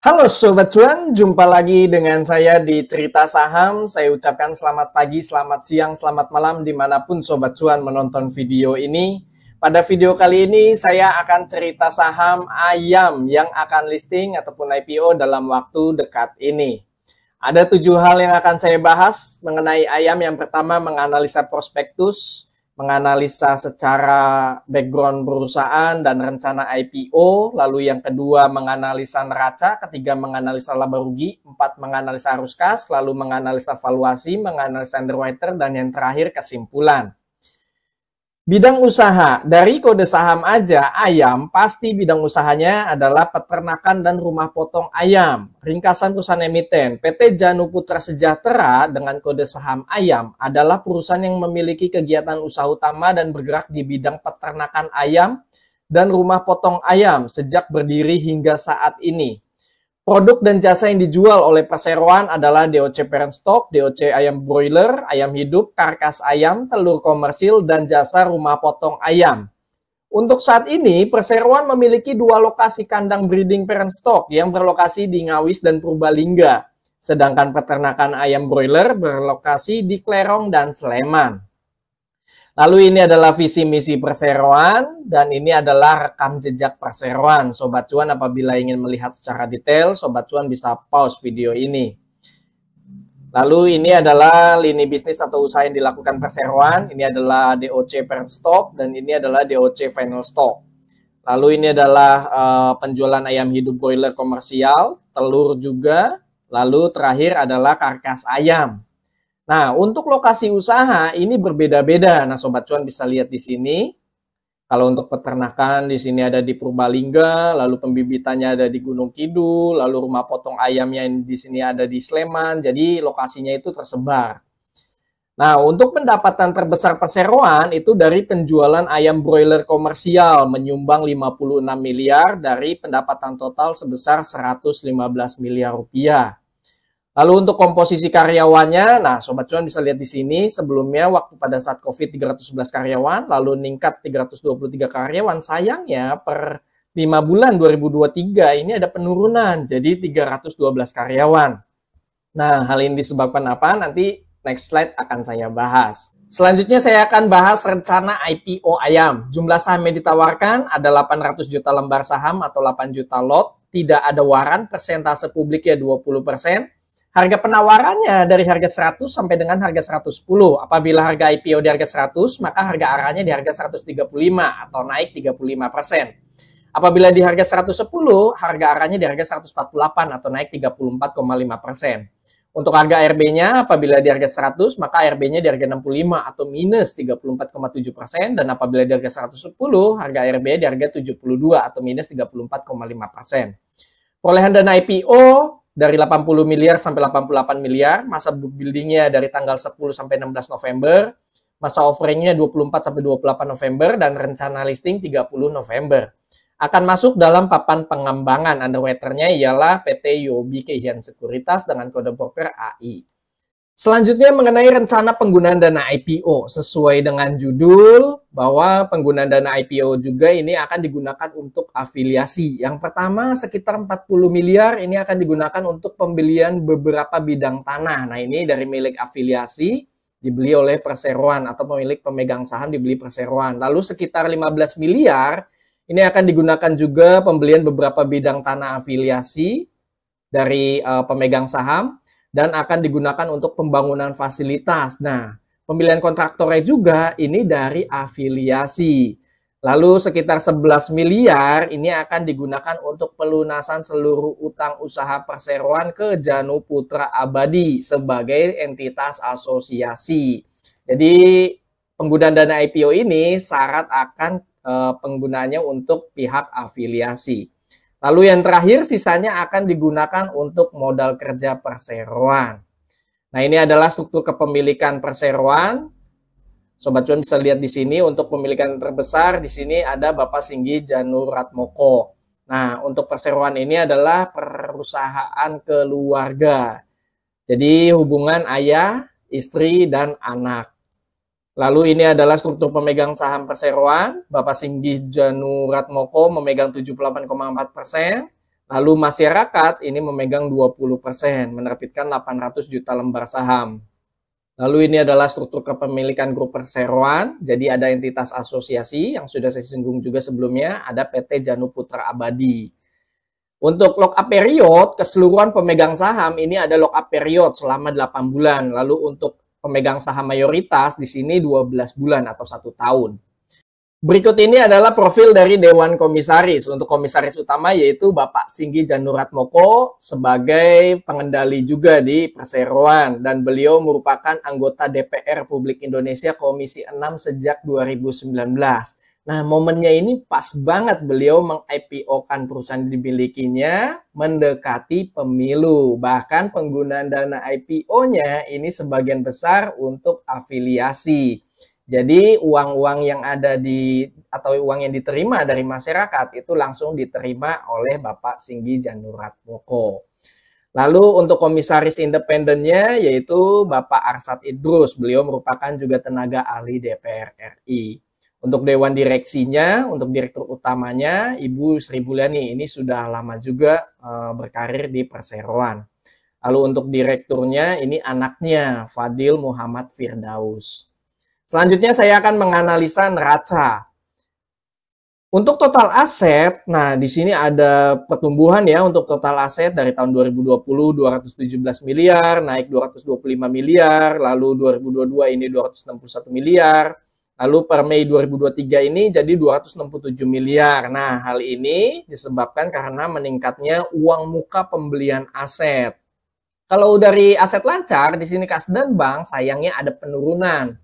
Halo Sobat Cuan, jumpa lagi dengan saya di Cerita Saham. Saya ucapkan selamat pagi, selamat siang, selamat malam dimanapun Sobat Cuan menonton video ini. Pada video kali ini saya akan cerita saham ayam yang akan listing ataupun IPO dalam waktu dekat ini. Ada 7 hal yang akan saya bahas mengenai ayam. Yang pertama, menganalisa prospektus, menganalisa secara background perusahaan dan rencana IPO. Lalu yang kedua, menganalisa neraca. Ketiga, menganalisa laba rugi. 4, menganalisa arus kas. Lalu menganalisa valuasi, menganalisa underwriter. Dan yang terakhir, kesimpulan. Bidang usaha, dari kode saham aja, ayam pasti bidang usahanya adalah peternakan dan rumah potong ayam. Ringkasan perusahaan emiten, PT Janu Putra Sejahtera dengan kode saham ayam adalah perusahaan yang memiliki kegiatan usaha utama dan bergerak di bidang peternakan ayam dan rumah potong ayam sejak berdiri hingga saat ini. Produk dan jasa yang dijual oleh perseroan adalah DOC parent stock, DOC ayam broiler, ayam hidup, karkas ayam, telur komersil, dan jasa rumah potong ayam. Untuk saat ini, perseroan memiliki 2 lokasi kandang breeding parent stock yang berlokasi di Ngawis dan Purbalingga. Sedangkan peternakan ayam broiler berlokasi di Klerong dan Sleman. Lalu ini adalah visi misi perseroan dan ini adalah rekam jejak perseroan. Sobat Cuan apabila ingin melihat secara detail, Sobat Cuan bisa pause video ini. Lalu ini adalah lini bisnis atau usaha yang dilakukan perseroan. Ini adalah DOC parent stock dan ini adalah DOC final stock. Lalu ini adalah penjualan ayam hidup broiler komersial, telur juga. Lalu terakhir adalah karkas ayam. Nah, untuk lokasi usaha ini berbeda-beda. Nah, Sobat Cuan bisa lihat di sini. Kalau untuk peternakan di sini ada di Purbalingga, lalu pembibitannya ada di Gunung Kidul, lalu rumah potong ayamnya di sini ada di Sleman. Jadi lokasinya itu tersebar. Nah, untuk pendapatan terbesar perseroan itu dari penjualan ayam broiler komersial menyumbang 56 miliar dari pendapatan total sebesar 115 miliar rupiah. Lalu untuk komposisi karyawannya, nah Sobat Cuan bisa lihat di sini sebelumnya waktu pada saat COVID 311 karyawan, lalu meningkat 323 karyawan. Sayangnya per 5 bulan 2023 ini ada penurunan jadi 312 karyawan. Nah, hal ini disebabkan apa? Nanti next slide akan saya bahas. Selanjutnya saya akan bahas rencana IPO ayam. Jumlah saham yang ditawarkan ada 800 juta lembar saham atau 8 juta lot. Tidak ada waran, persentase publiknya 20%. Harga penawarannya dari harga 100 sampai dengan harga 110. Apabila harga IPO di harga 100, maka harga arahnya di harga 135 atau naik 35%. Apabila di harga 110, harga arahnya di harga 148 atau naik 34,5%. Untuk harga ARB-nya, apabila di harga 100, maka ARB-nya di harga 65 atau minus 34,7%. Dan apabila di harga 110, harga ARB di harga 72 atau minus 34,5%. Perolehan dana IPO dari 80 miliar sampai 88 miliar, masa book buildingnya dari tanggal 10 sampai 16 November, masa offeringnya 24 sampai 28 November, dan rencana listing 30 November. Akan masuk dalam papan pengembangan, underwriternya ialah PT Yobi Keihan Sekuritas dengan kode broker AI. Selanjutnya mengenai rencana penggunaan dana IPO, sesuai dengan judul bahwa penggunaan dana IPO juga ini akan digunakan untuk afiliasi. Yang pertama sekitar 40 miliar ini akan digunakan untuk pembelian beberapa bidang tanah. Nah, ini dari milik afiliasi dibeli oleh perseroan atau pemilik pemegang saham dibeli perseroan. Lalu sekitar 15 miliar ini akan digunakan juga pembelian beberapa bidang tanah afiliasi dari pemegang saham. Dan akan digunakan untuk pembangunan fasilitas. Nah, pemilihan kontraktornya juga ini dari afiliasi. Lalu sekitar 11 miliar ini akan digunakan untuk pelunasan seluruh utang usaha perseroan ke Janu Putra Abadi sebagai entitas asosiasi. Jadi penggunaan dana IPO ini syarat akan penggunaannya untuk pihak afiliasi. Lalu yang terakhir sisanya akan digunakan untuk modal kerja perseroan. Nah, ini adalah struktur kepemilikan perseroan. Sobat Cuan bisa lihat di sini untuk pemilikan terbesar di sini ada Bapak Singgi Janur Ratmoko. Nah, untuk perseroan ini adalah perusahaan keluarga. Jadi hubungan ayah, istri, dan anak. Lalu ini adalah struktur pemegang saham perseroan. Bapak Singgi Janu Ratmoko memegang 78,4%. Lalu masyarakat ini memegang 20%, menerbitkan 800 juta lembar saham. Lalu ini adalah struktur kepemilikan grup perseroan, jadi ada entitas asosiasi yang sudah saya singgung juga sebelumnya, ada PT Janu Putra Abadi. Untuk lock up period, keseluruhan pemegang saham ini ada lock up period selama 8 bulan. Lalu untuk pemegang saham mayoritas di sini 12 bulan atau 1 tahun. Berikut ini adalah profil dari Dewan Komisaris. Untuk komisaris utama yaitu Bapak Singgi Januratmoko sebagai pengendali juga di perseroan. Dan beliau merupakan anggota DPR Republik Indonesia Komisi 6 sejak 2019. Nah, momennya ini pas banget beliau meng-IPO-kan perusahaan dimilikinya mendekati pemilu. Bahkan penggunaan dana IPO-nya ini sebagian besar untuk afiliasi. Jadi uang-uang yang ada atau uang yang diterima dari masyarakat itu langsung diterima oleh Bapak Singgi Januratmoko. Lalu untuk komisaris independennya yaitu Bapak Arsad Idrus. Beliau merupakan juga tenaga ahli DPR RI. Untuk dewan direksinya, untuk direktur utamanya Ibu Sri Mulyani, ini sudah lama juga berkarir di perseroan. Lalu untuk direkturnya ini anaknya Fadil Muhammad Firdaus. Selanjutnya saya akan menganalisa neraca. Untuk total aset, nah di sini ada pertumbuhan ya untuk total aset dari tahun 2020 217 miliar, naik 225 miliar, lalu 2022 ini 261 miliar, lalu per Mei 2023 ini jadi 267 miliar. Nah, hal ini disebabkan karena meningkatnya uang muka pembelian aset. Kalau dari aset lancar, di sini kas dan bank sayangnya ada penurunan.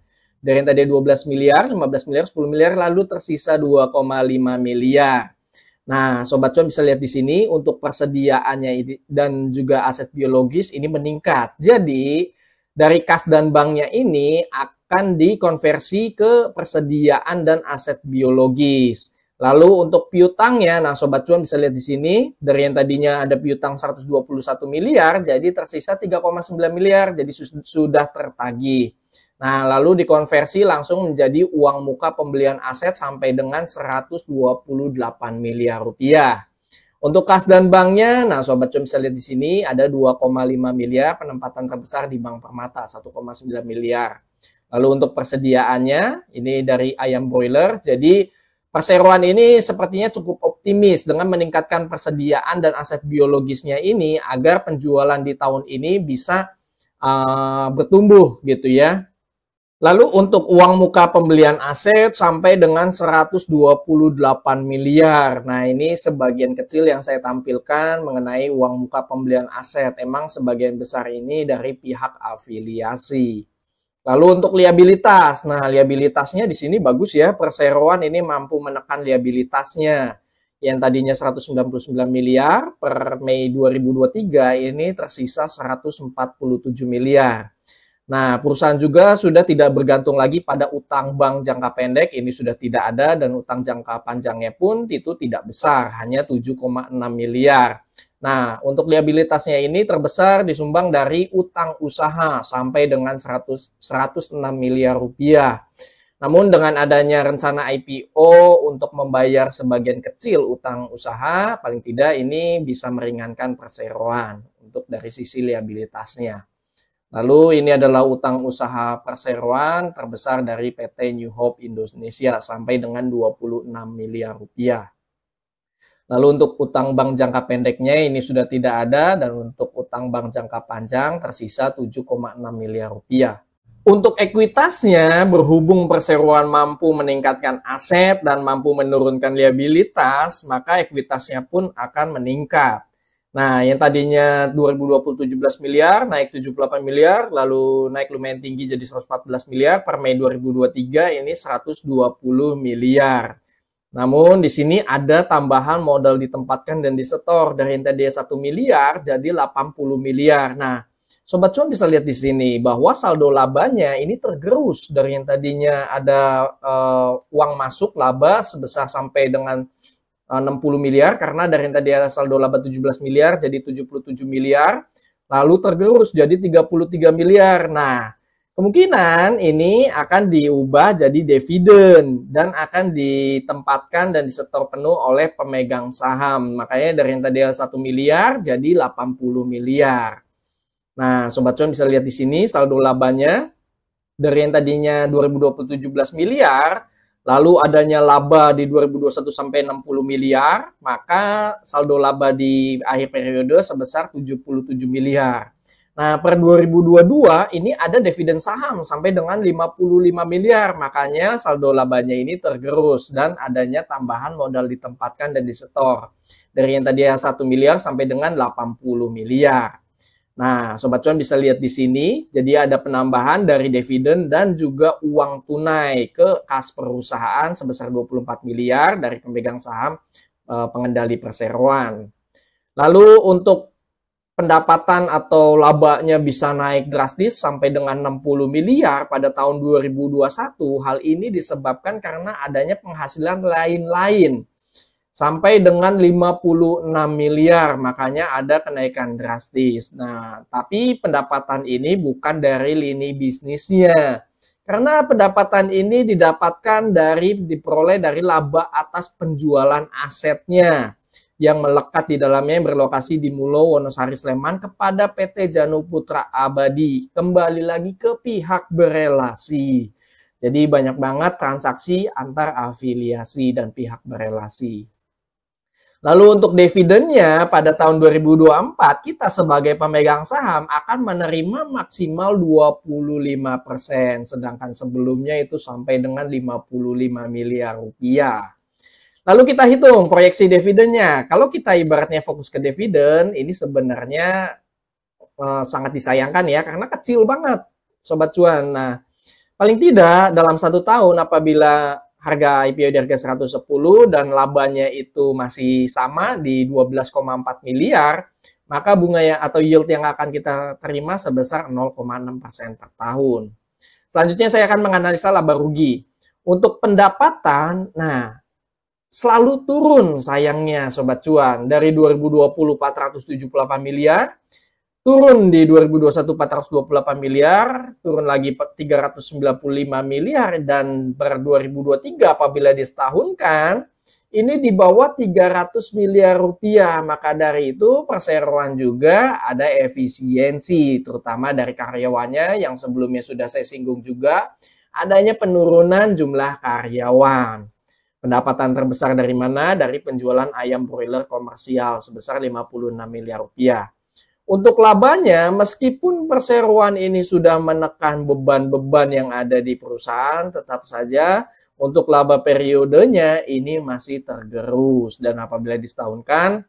Dari yang tadi 12 miliar, 15 miliar, 10 miliar, lalu tersisa 2,5 miliar. Nah, Sobat Cuan bisa lihat di sini untuk persediaannya dan juga aset biologis ini meningkat. Jadi, dari kas dan banknya ini akan dikonversi ke persediaan dan aset biologis. Lalu untuk piutangnya, nah Sobat Cuan bisa lihat di sini, dari yang tadinya ada piutang 121 miliar, jadi tersisa 3,9 miliar, jadi sudah tertagih. Nah, lalu dikonversi langsung menjadi uang muka pembelian aset sampai dengan 128 miliar rupiah. Untuk kas dan banknya, nah Sobat Cuan bisa lihat di sini ada 2,5 miliar, penempatan terbesar di Bank Permata 1,9 miliar. Lalu untuk persediaannya, ini dari ayam broiler, jadi perseroan ini sepertinya cukup optimis dengan meningkatkan persediaan dan aset biologisnya ini agar penjualan di tahun ini bisa bertumbuh gitu ya. Lalu untuk uang muka pembelian aset sampai dengan 128 miliar. Nah, ini sebagian kecil yang saya tampilkan mengenai uang muka pembelian aset. Emang sebagian besar ini dari pihak afiliasi. Lalu untuk liabilitas. Nah, liabilitasnya di sini bagus ya. Perseroan ini mampu menekan liabilitasnya. Yang tadinya 199 miliar per Mei 2023 ini tersisa 147 miliar. Nah, perusahaan juga sudah tidak bergantung lagi pada utang bank jangka pendek, ini sudah tidak ada, dan utang jangka panjangnya pun itu tidak besar, hanya 7,6 miliar. Nah, untuk liabilitasnya ini terbesar disumbang dari utang usaha sampai dengan 106 miliar rupiah. Namun dengan adanya rencana IPO untuk membayar sebagian kecil utang usaha, paling tidak ini bisa meringankan perseroan untuk dari sisi liabilitasnya. Lalu ini adalah utang usaha perseroan terbesar dari PT New Hope Indonesia sampai dengan 26 miliar rupiah. Lalu untuk utang bank jangka pendeknya ini sudah tidak ada, dan untuk utang bank jangka panjang tersisa 7,6 miliar rupiah. Untuk ekuitasnya, berhubung perseroan mampu meningkatkan aset dan mampu menurunkan liabilitas, maka ekuitasnya pun akan meningkat. Nah, yang tadinya 2020 17 miliar, naik 78 miliar, lalu naik lumayan tinggi jadi 114 miliar, per Mei 2023 ini 120 miliar. Namun di sini ada tambahan modal ditempatkan dan disetor dari yang tadinya 1 miliar jadi 80 miliar. Nah, Sobat Cuan bisa lihat di sini bahwa saldo labanya ini tergerus dari yang tadinya ada uang masuk laba sebesar sampai dengan 60 miliar, karena dari yang tadi ada saldo laba 17 miliar jadi 77 miliar, lalu tergerus jadi 33 miliar. Nah, Kemungkinan ini akan diubah jadi dividen dan akan ditempatkan dan disetor penuh oleh pemegang saham. Makanya dari yang tadi 1 miliar jadi 80 miliar. Nah, Sobat Cuan bisa lihat di sini saldo labanya dari yang tadinya 2020 17 miliar, lalu adanya laba di 2021 sampai 60 miliar, maka saldo laba di akhir periode sebesar 77 miliar. Nah, per 2022 ini ada dividen saham sampai dengan 55 miliar, makanya saldo labanya ini tergerus dan adanya tambahan modal ditempatkan dan disetor. Dari yang tadi 1 miliar sampai dengan 80 miliar. Nah, Sobat Cuan bisa lihat di sini, jadi ada penambahan dari dividen dan juga uang tunai ke kas perusahaan sebesar 24 miliar dari pemegang saham pengendali perseroan. Lalu untuk pendapatan atau labanya bisa naik drastis sampai dengan 60 miliar pada tahun 2021. Hal ini disebabkan karena adanya penghasilan lain-lain sampai dengan 56 miliar, makanya ada kenaikan drastis. Nah, tapi pendapatan ini bukan dari lini bisnisnya. Karena pendapatan ini diperoleh dari laba atas penjualan asetnya yang melekat di dalamnya yang berlokasi di Mulo, Wonosari, Sleman kepada PT Janu Putra Abadi. Kembali lagi ke pihak berelasi. Jadi banyak banget transaksi antar afiliasi dan pihak berelasi. Lalu untuk dividennya pada tahun 2024 kita sebagai pemegang saham akan menerima maksimal 25%, sedangkan sebelumnya itu sampai dengan 55 miliar rupiah. Lalu kita hitung proyeksi dividennya. Kalau kita ibaratnya fokus ke dividen, ini sebenarnya sangat disayangkan ya, karena kecil banget Sobat Cuan. Nah, paling tidak dalam 1 tahun apabila harga IPO di harga 110 dan labanya itu masih sama di 12,4 miliar, maka bunga atau yield yang akan kita terima sebesar 0,6% per tahun. Selanjutnya saya akan menganalisa laba rugi. Untuk pendapatan, nah selalu turun sayangnya Sobat Cuan. Dari 2020 478 miliar, turun di 2021 428 miliar, turun lagi 395 miliar, dan per 2023 apabila disetahunkan, ini di bawah 300 miliar rupiah. Maka dari itu perseroan juga ada efisiensi, terutama dari karyawannya yang sebelumnya sudah saya singgung juga, adanya penurunan jumlah karyawan. Pendapatan terbesar dari mana? Dari penjualan ayam broiler komersial sebesar 56 miliar rupiah. Untuk labanya, meskipun perseroan ini sudah menekan beban-beban yang ada di perusahaan, tetap saja untuk laba periodenya ini masih tergerus. Dan apabila disetahunkan,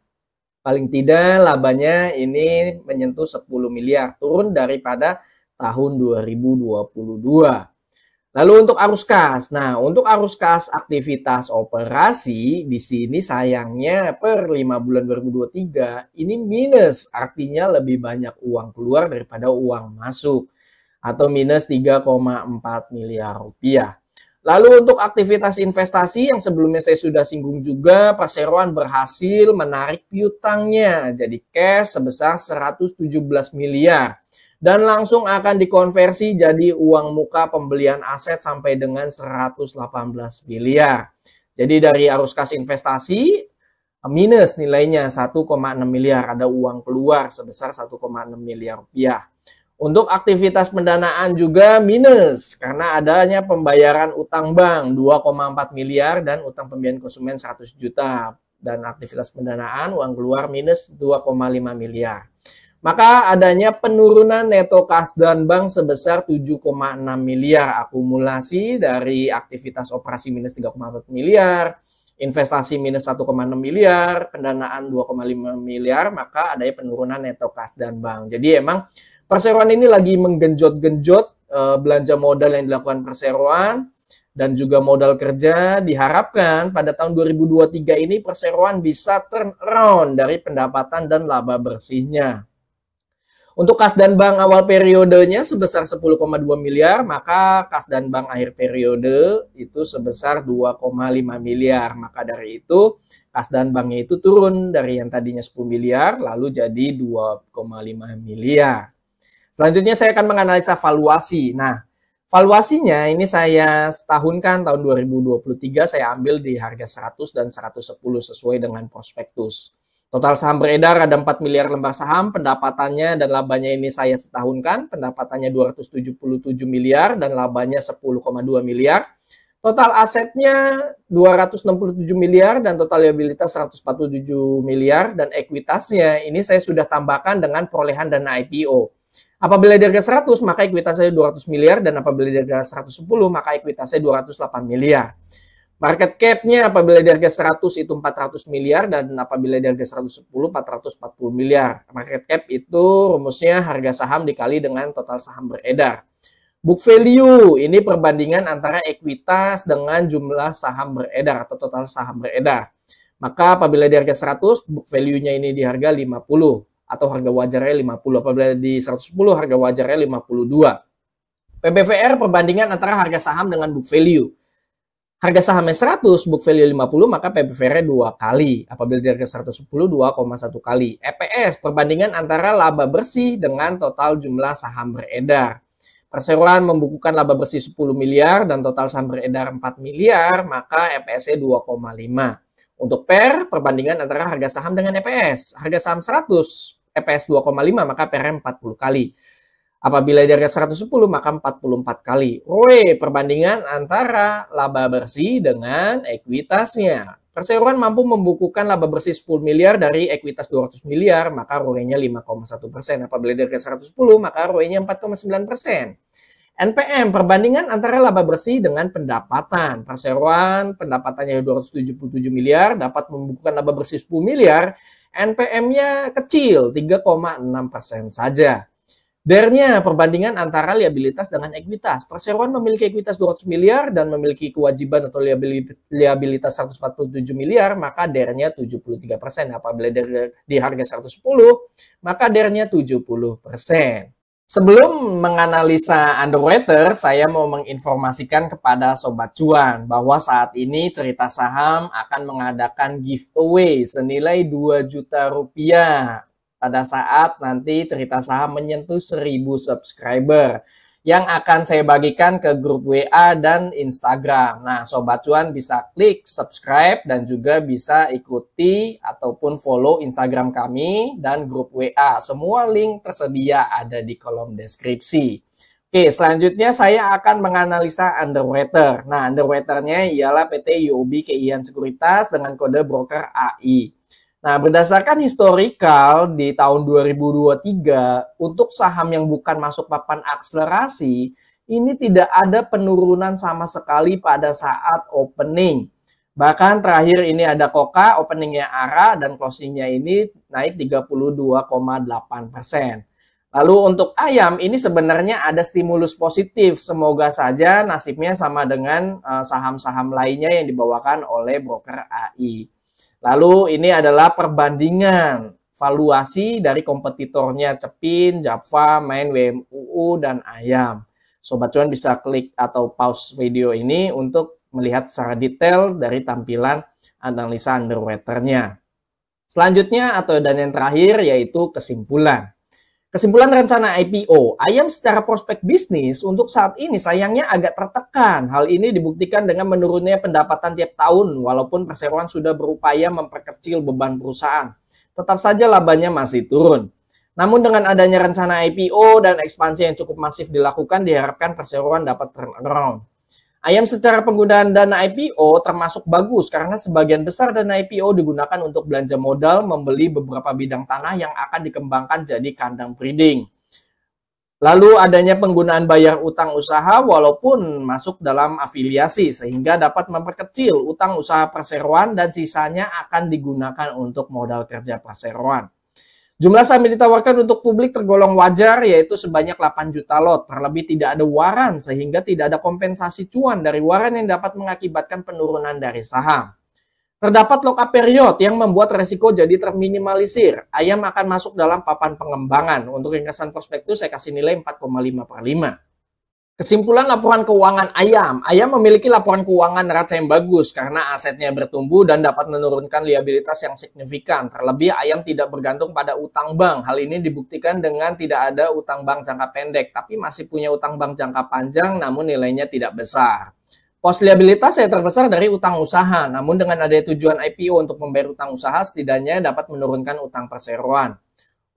paling tidak labanya ini menyentuh 10 miliar, turun daripada tahun 2022. Lalu untuk arus kas. Nah, untuk arus kas aktivitas operasi di sini sayangnya per 5 bulan 2023 ini minus, artinya lebih banyak uang keluar daripada uang masuk atau minus 3,4 miliar rupiah. Lalu untuk aktivitas investasi yang sebelumnya saya sudah singgung juga, perseroan berhasil menarik piutangnya jadi cash sebesar 117 miliar. Dan langsung akan dikonversi jadi uang muka pembelian aset sampai dengan 118 miliar. Jadi dari arus kas investasi minus nilainya 1,6 miliar. Ada uang keluar sebesar 1,6 miliar rupiah. Untuk aktivitas pendanaan juga minus karena adanya pembayaran utang bank 2,4 miliar dan utang pembiayaan konsumen 100 juta. Dan aktivitas pendanaan uang keluar minus 2,5 miliar. Maka adanya penurunan neto kas dan bank sebesar 7,6 miliar, akumulasi dari aktivitas operasi minus 3,4 miliar, investasi minus 1,6 miliar, pendanaan 2,5 miliar, maka adanya penurunan neto kas dan bank. Jadi emang perseroan ini lagi menggenjot-genjot belanja modal yang dilakukan perseroan dan juga modal kerja. Diharapkan pada tahun 2023 ini perseroan bisa turn around dari pendapatan dan laba bersihnya. Untuk kas dan bank awal periodenya sebesar 10,2 miliar, maka kas dan bank akhir periode itu sebesar 2,5 miliar. Maka dari itu kas dan banknya itu turun dari yang tadinya 10 miliar lalu jadi 2,5 miliar. Selanjutnya saya akan menganalisa valuasi. Nah, valuasinya ini saya setahunkan tahun 2023 saya ambil di harga 100 dan 110 sesuai dengan prospektus. Total saham beredar ada 4 miliar lembar saham, pendapatannya dan labanya ini saya setahunkan, pendapatannya 277 miliar dan labanya 10,2 miliar. Total asetnya 267 miliar dan total liabilitas 147 miliar dan ekuitasnya ini saya sudah tambahkan dengan perolehan dana IPO. Apabila di harga 100 maka ekuitas saya 200 miliar dan apabila di harga 110 maka ekuitas saya 208 miliar. Market cap-nya apabila di harga 100 itu 400 miliar dan apabila di harga 110 440 miliar. Market cap itu rumusnya harga saham dikali dengan total saham beredar. Book value ini perbandingan antara ekuitas dengan jumlah saham beredar atau total saham beredar. Maka apabila di harga 100 book value-nya ini di harga 50 atau harga wajarnya 50. Apabila di 110 harga wajarnya 52. PBVR perbandingan antara harga saham dengan book value. Harga sahamnya 100, book value 50, maka PBVR-nya 2 kali. Apabila di harga 110, 2,1 kali. EPS perbandingan antara laba bersih dengan total jumlah saham beredar. Perseroan membukukan laba bersih 10 miliar dan total saham beredar 4 miliar, maka EPS-nya 2,5. Untuk PER, perbandingan antara harga saham dengan EPS. Harga saham 100, EPS 2,5, maka PER 40 kali. Apabila di harga 110, maka 44 kali. ROE, perbandingan antara laba bersih dengan ekuitasnya. Perseroan mampu membukukan laba bersih 10 miliar dari ekuitas 200 miliar, maka ROE-nya 5,1%. Apabila di harga 110, maka ROE-nya 4,9%. NPM, perbandingan antara laba bersih dengan pendapatan. Perseroan pendapatannya 277 miliar, dapat membukukan laba bersih 10 miliar, NPM-nya kecil, 3,6% saja. DER-nya perbandingan antara liabilitas dengan ekuitas. Perseroan memiliki ekuitas 200 miliar dan memiliki kewajiban atau liabilitas 147 miliar, maka DER-nya 73%. Apabila di harga 110, maka DER-nya 70%. Sebelum menganalisa underwater, saya mau menginformasikan kepada Sobat Cuan bahwa saat ini Cerita Saham akan mengadakan giveaway senilai 2 juta rupiah pada saat nanti Cerita Saham menyentuh 1000 subscriber yang akan saya bagikan ke grup WA dan Instagram. Nah, Sobat Cuan bisa klik subscribe dan juga bisa ikuti ataupun follow Instagram kami dan grup WA. Semua link tersedia ada di kolom deskripsi. Oke, selanjutnya saya akan menganalisa underwater. Nah, underwaternya ialah PT UOB Keian Sekuritas dengan kode broker AI. Nah, berdasarkan historical di tahun 2023, untuk saham yang bukan masuk papan akselerasi, ini tidak ada penurunan sama sekali pada saat opening. Bahkan terakhir ini ada Koka, openingnya ARA, dan closingnya ini naik 32,8%. Lalu untuk Ayam, ini sebenarnya ada stimulus positif. Semoga saja nasibnya sama dengan saham-saham lainnya yang dibawakan oleh broker AI. Lalu ini adalah perbandingan valuasi dari kompetitornya Cepin, Japfa, Main, WMUU, dan Ayam. Sobat Cuan bisa klik atau pause video ini untuk melihat secara detail dari tampilan analisa underwaternya. Selanjutnya dan yang terakhir yaitu kesimpulan. Kesimpulan rencana IPO, Ayam secara prospek bisnis untuk saat ini sayangnya agak tertekan. Hal ini dibuktikan dengan menurunnya pendapatan tiap tahun walaupun perseroan sudah berupaya memperkecil beban perusahaan. Tetap saja labanya masih turun. Namun dengan adanya rencana IPO dan ekspansi yang cukup masif dilakukan diharapkan perseroan dapat turn around. Ayam secara penggunaan dana IPO termasuk bagus karena sebagian besar dana IPO digunakan untuk belanja modal membeli beberapa bidang tanah yang akan dikembangkan jadi kandang breeding. Lalu adanya penggunaan bayar utang usaha walaupun masuk dalam afiliasi sehingga dapat memperkecil utang usaha perseroan dan sisanya akan digunakan untuk modal kerja perseroan. Jumlah saham yang ditawarkan untuk publik tergolong wajar yaitu sebanyak 8 juta lot. Terlebih tidak ada waran sehingga tidak ada kompensasi cuan dari waran yang dapat mengakibatkan penurunan dari saham. Terdapat lock-up period yang membuat resiko jadi terminimalisir. Ayam akan masuk dalam papan pengembangan. Untuk ringkasan prospektus saya kasih nilai 4,5/5. Kesimpulan laporan keuangan Ayam. Ayam memiliki laporan keuangan neraca yang bagus karena asetnya bertumbuh dan dapat menurunkan liabilitas yang signifikan. Terlebih Ayam tidak bergantung pada utang bank. Hal ini dibuktikan dengan tidak ada utang bank jangka pendek, tapi masih punya utang bank jangka panjang namun nilainya tidak besar. Pos liabilitas saya terbesar dari utang usaha, namun dengan adanya tujuan IPO untuk membayar utang usaha setidaknya dapat menurunkan utang perseroan.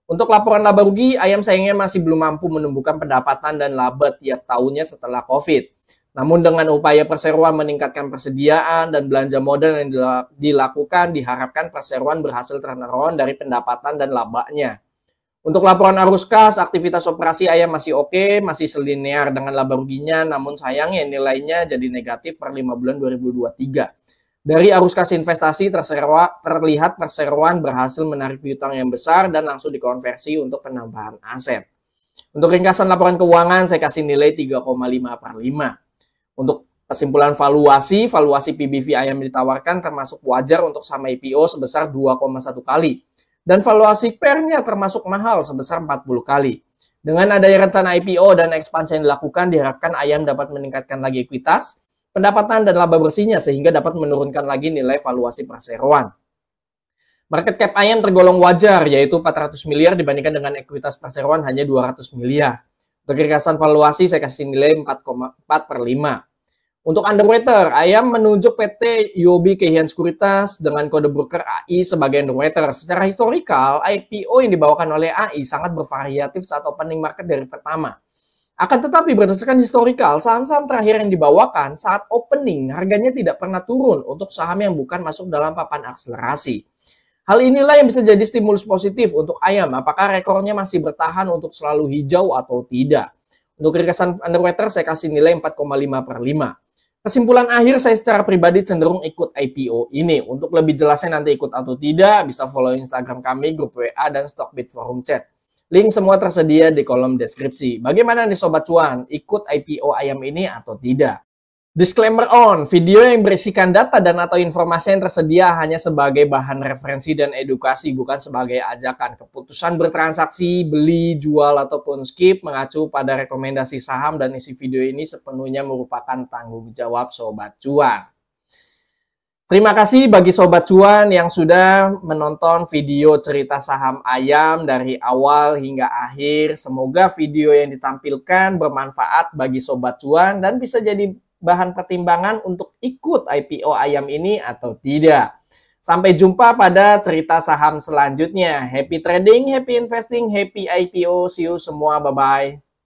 Untuk laporan laba rugi, Ayam sayangnya masih belum mampu menumbuhkan pendapatan dan laba tiap tahunnya setelah COVID. Namun dengan upaya perseroan meningkatkan persediaan dan belanja modal yang dilakukan, diharapkan perseroan berhasil turnaround dari pendapatan dan labanya. Untuk laporan arus kas, aktivitas operasi Ayam masih oke, masih selinear dengan laba ruginya, namun sayangnya nilainya jadi negatif per 5 bulan 2023. Dari arus kas investasi terlihat perseroan berhasil menarik piutang yang besar dan langsung dikonversi untuk penambahan aset. Untuk ringkasan laporan keuangan saya kasih nilai 3,5/5. Untuk kesimpulan valuasi PBV Ayam ditawarkan termasuk wajar untuk saham IPO sebesar 2,1 kali. Dan valuasi pernya termasuk mahal sebesar 40 kali. Dengan adanya rencana IPO dan ekspansi yang dilakukan, diharapkan Ayam dapat meningkatkan lagi ekuitas, pendapatan dan laba bersihnya sehingga dapat menurunkan lagi nilai valuasi perseroan. Market cap Ayam tergolong wajar yaitu 400 miliar dibandingkan dengan ekuitas perseroan hanya 200 miliar. Untuk ringkasan valuasi saya kasih nilai 4,4/5. Untuk underwriter, Ayam menunjuk PT Yobi Keihan Sekuritas dengan kode broker AI sebagai underwriter. Secara historikal, IPO yang dibawakan oleh AI sangat bervariatif saat opening market dari pertama. Akan tetapi berdasarkan historikal, saham-saham terakhir yang dibawakan saat opening harganya tidak pernah turun untuk saham yang bukan masuk dalam papan akselerasi. Hal inilah yang bisa jadi stimulus positif untuk Ayam, apakah rekornya masih bertahan untuk selalu hijau atau tidak. Untuk ringkasan underwriter saya kasih nilai 4,5/5. Kesimpulan akhir saya secara pribadi cenderung ikut IPO ini. Untuk lebih jelasnya nanti ikut atau tidak, bisa follow Instagram kami, grup WA, dan Stockbit forum chat. Link semua tersedia di kolom deskripsi. Bagaimana nih Sobat Cuan, ikut IPO Ayam ini atau tidak? Disclaimer on, video yang berisikan data dan atau informasi yang tersedia hanya sebagai bahan referensi dan edukasi, bukan sebagai ajakan. Keputusan bertransaksi, beli, jual, ataupun skip mengacu pada rekomendasi saham dan isi video ini sepenuhnya merupakan tanggung jawab Sobat Cuan. Terima kasih bagi Sobat Cuan yang sudah menonton video cerita saham Ayam dari awal hingga akhir. Semoga video yang ditampilkan bermanfaat bagi Sobat Cuan dan bisa jadi bahan pertimbangan untuk ikut IPO Ayam ini atau tidak. Sampai jumpa pada cerita saham selanjutnya. Happy trading, happy investing, happy IPO. See you semua, bye-bye.